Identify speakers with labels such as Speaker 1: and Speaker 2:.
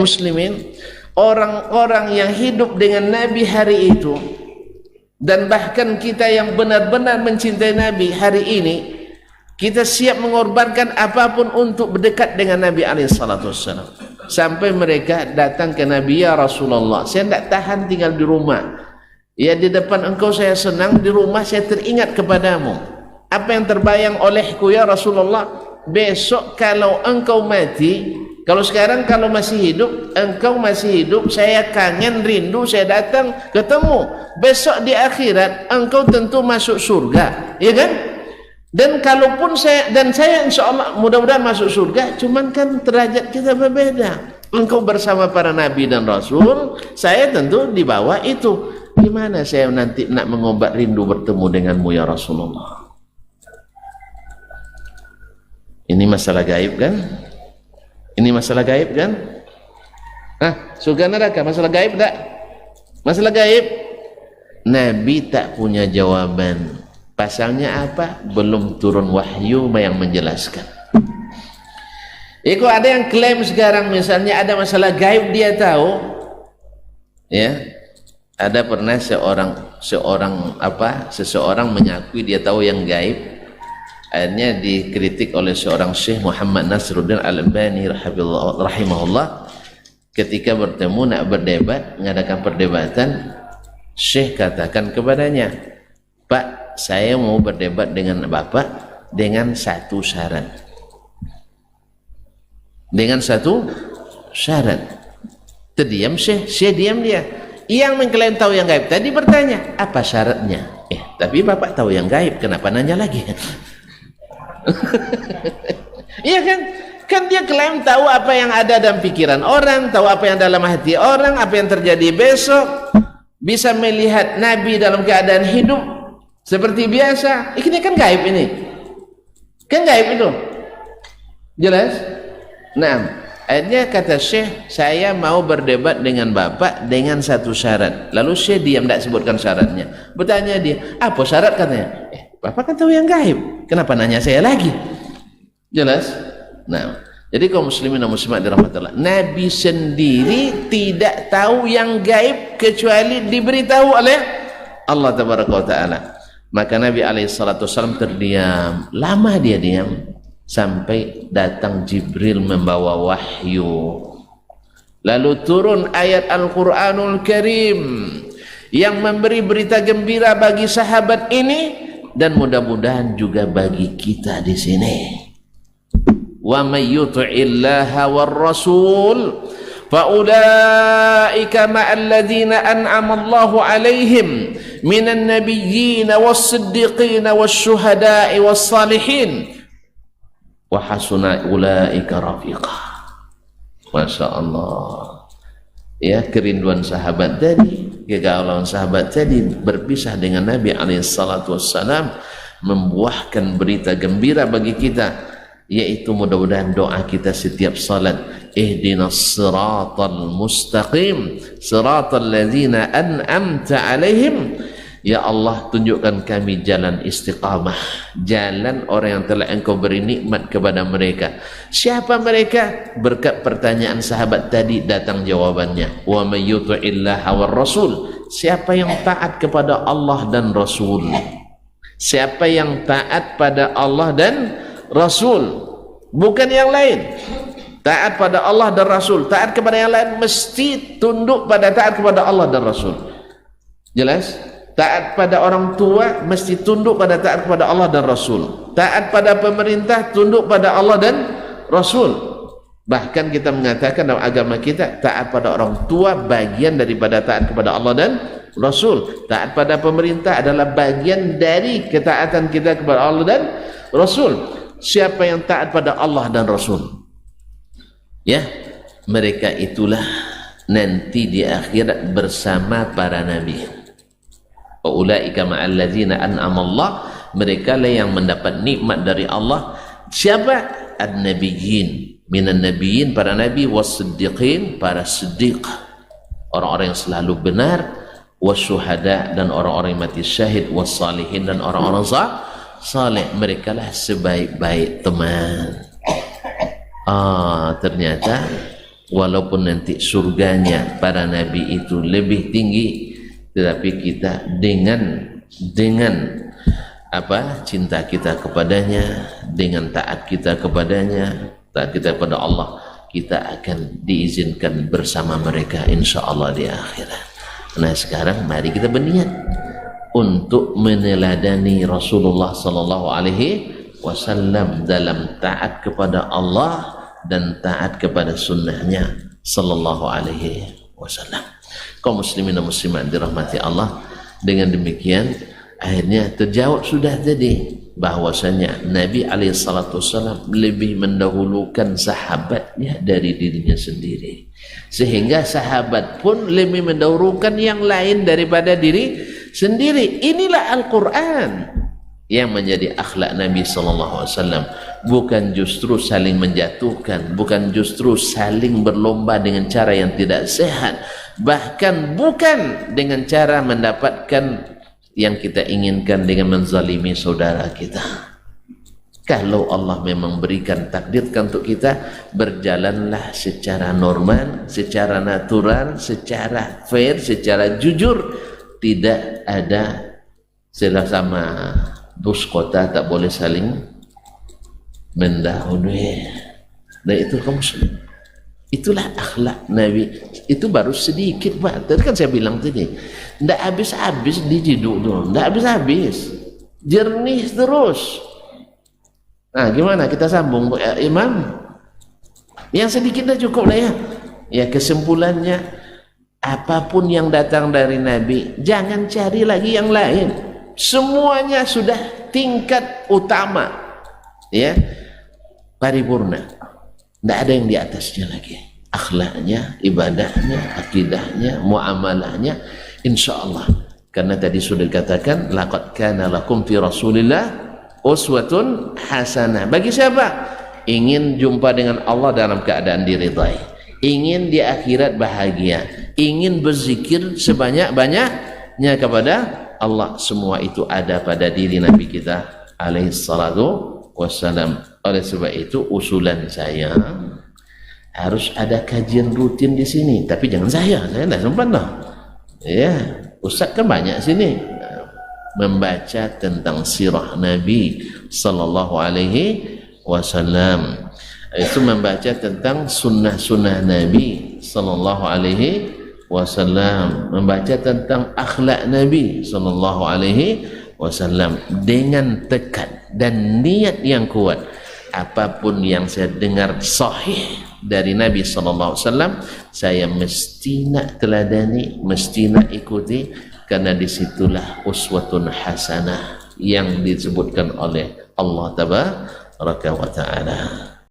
Speaker 1: muslimin, orang-orang yang hidup dengan Nabi hari itu, dan bahkan kita yang benar-benar mencintai Nabi hari ini, kita siap mengorbankan apapun untuk berdekat dengan Nabi SAW. Sampai mereka datang ke Nabi, ya Rasulullah, saya tidak tahan tinggal di rumah. Ya, di depan engkau saya senang, di rumah saya teringat kepadamu. Apa yang terbayang olehku ya Rasulullah? Besok kalau engkau mati, kalau sekarang kalau masih hidup, engkau masih hidup, saya kangen, rindu, saya datang ketemu. Besok di akhirat engkau tentu masuk surga, ya kan? Dan kalaupun saya insya Allah mudah-mudahan masuk surga, cuman kan derajat kita berbeda. Engkau bersama para nabi dan rasul, saya tentu di bawah itu. Gimana saya nanti nak mengobat rindu bertemu denganmu ya Rasulullah? Ini masalah gaib kan? Ini masalah gaib kan? Surga neraka masalah gaib tak? Masalah gaib. Nabi tak punya jawaban. Pasalnya apa? Belum turun wahyu yang menjelaskan. Kalau ada yang klaim sekarang misalnya ada masalah gaib dia tahu, ya, ada pernah seseorang mengakui dia tahu yang gaib, akhirnya dikritik oleh seorang Syekh Muhammad Nasruddin Al-Albani rahimahullah. Ketika bertemu nak berdebat, mengadakan perdebatan, Syekh katakan kepadanya, Pak, saya mau berdebat dengan Bapak dengan satu syarat. Dengan satu syarat. Terdiam Syekh diam dia. Yang mengklaim tahu yang gaib tadi bertanya, apa syaratnya? Tapi Bapak tahu yang gaib, kenapa nanya lagi? Iya kan? Kan dia klaim tahu apa yang ada dalam pikiran orang, tahu apa yang dalam hati orang, apa yang terjadi besok, bisa melihat Nabi dalam keadaan hidup seperti biasa. Ini kan gaib ini. Kan gaib itu. Jelas? Nah, akhirnya kata Syekh, saya mau berdebat dengan Bapak dengan satu syarat. Lalu Syekh diam, tidak sebutkan syaratnya. Bertanya dia, apa syarat katanya? Bapak kan tahu yang gaib, kenapa nanya saya lagi? Jelas? Nah, jadi kaum muslimin dan muslimat dirahmatillah, Nabi sendiri tidak tahu yang gaib kecuali diberitahu oleh Allah tabaraka wa ta'ala. Maka Nabi SAW terdiam. Lama dia diam sampai datang Jibril membawa wahyu. Lalu turun ayat Al-Quranul Karim yang memberi berita gembira bagi sahabat ini, dan mudah-mudahan juga bagi kita di sini. Wa may yuti'illaha war rasul fa ulaika ma'al ladzina an'ama Allahu 'alaihim minan nabiyyin was-siddiqin wasyuhada'i was-salihin wa hasuna ulaika rafiqa. Masya Allah. Ya, kerinduan sahabat tadi, kegalauan sahabat tadi berpisah dengan Nabi SAW membuahkan berita gembira bagi kita, yaitu mudah-mudahan doa kita setiap salat, ihdinas siratal mustaqim siratal ladzina an'amta 'alaihim. Ya Allah, tunjukkan kami jalan istiqamah, jalan orang yang telah Engkau beri nikmat kepada mereka. Siapa mereka? Berkat pertanyaan sahabat tadi datang jawabannya. Wa may yuti'illaha war rasul. Siapa yang taat kepada Allah dan Rasul? Siapa yang taat pada Allah dan Rasul, bukan yang lain. Taat pada Allah dan Rasul. Taat kepada yang lain mesti tunduk pada taat kepada Allah dan Rasul. Jelas? Taat pada orang tua mesti tunduk pada taat kepada Allah dan Rasul. Taat pada pemerintah tunduk pada Allah dan Rasul. Bahkan kita mengatakan dalam agama kita, taat pada orang tua bagian daripada taat kepada Allah dan Rasul. Taat pada pemerintah adalah bagian dari ketaatan kita kepada Allah dan Rasul. Siapa yang taat pada Allah dan Rasul, ya, mereka itulah nanti di akhirat bersama para nabi. Ulaika ma'al ladzina an'ama Allah, mereka lah yang mendapat nikmat dari Allah. Siapa? An-nabiyyin, minan nabiyyin, para nabi, was-siddiqin, para siddiq, orang-orang yang selalu benar, wasyuhada, dan orang-orang yang mati syahid, was-salihin, dan orang-orang saleh. Mereka lah sebaik-baik teman. Ternyata walaupun nanti surganya para nabi itu lebih tinggi, tetapi kita dengan apa, cinta kita kepadanya, dengan taat kita kepadanya, taat kita kepada Allah, kita akan diizinkan bersama mereka insyaallah di akhirat. Nah sekarang mari kita berniat untuk meneladani Rasulullah sallallahu alaihi wasallam dalam taat kepada Allah dan taat kepada sunnahnya sallallahu alaihi wasallam. Kaum muslimin dan muslimat dirahmati Allah, dengan demikian akhirnya terjawab sudah tadi bahwasanya Nabi alaihi salatu wasallam lebih mendahulukan sahabatnya dari dirinya sendiri, sehingga sahabat pun lebih mendahulukan yang lain daripada diri sendiri. Inilah Al-Quran yang menjadi akhlak Nabi sallallahu alaihi wasallam, bukan justru saling menjatuhkan, bukan justru saling berlomba dengan cara yang tidak sehat, bahkan bukan dengan cara mendapatkan yang kita inginkan dengan menzalimi saudara kita. Kalau Allah memang berikan, takdirkan untuk kita, berjalanlah secara normal, secara natural, secara fair, secara jujur. Tidak ada sama bus kota tak boleh saling mendahului. Dan itu kaum muslim, itulah akhlak Nabi. Itu baru sedikit Pak, tadi kan saya bilang tadi, tidak habis-habis diciduk tuh, tidak habis-habis, jernih terus. Nah gimana kita sambung Imam? Yang sedikit dah cukup lah ya. Ya kesimpulannya, apapun yang datang dari Nabi, jangan cari lagi yang lain. Semuanya sudah tingkat utama, ya, paripurna. Tidak ada yang di atasnya lagi. Akhlaknya, ibadahnya, akidahnya, muamalahnya, insyaallah. Karena tadi sudah dikatakan, laqad kana lakum fi Rasulillah uswatun hasanah. Bagi siapa? Ingin jumpa dengan Allah dalam keadaan diridai, ingin di akhirat bahagia, ingin berzikir sebanyak-banyaknya kepada Allah, semua itu ada pada diri Nabi kita alaihi salatu wassalam. Oleh sebab itu usulan saya, harus ada kajian rutin di sini, tapi jangan saya tidak sempat lah. Ya, Ustaz kan banyak sini membaca tentang sirah Nabi sallallahu alaihi wasallam. Itu membaca tentang sunnah-sunnah Nabi sallallahu alaihi wasallam, membaca tentang akhlak Nabi sallallahu alaihi wasallam dengan tekad dan niat yang kuat. Apapun yang saya dengar sahih dari Nabi sallallahu alaihi wasallam, saya mesti nak teladani, mesti nak ikuti, karena disitulah uswatun hasanah yang disebutkan oleh Allah tabaraka wa taala.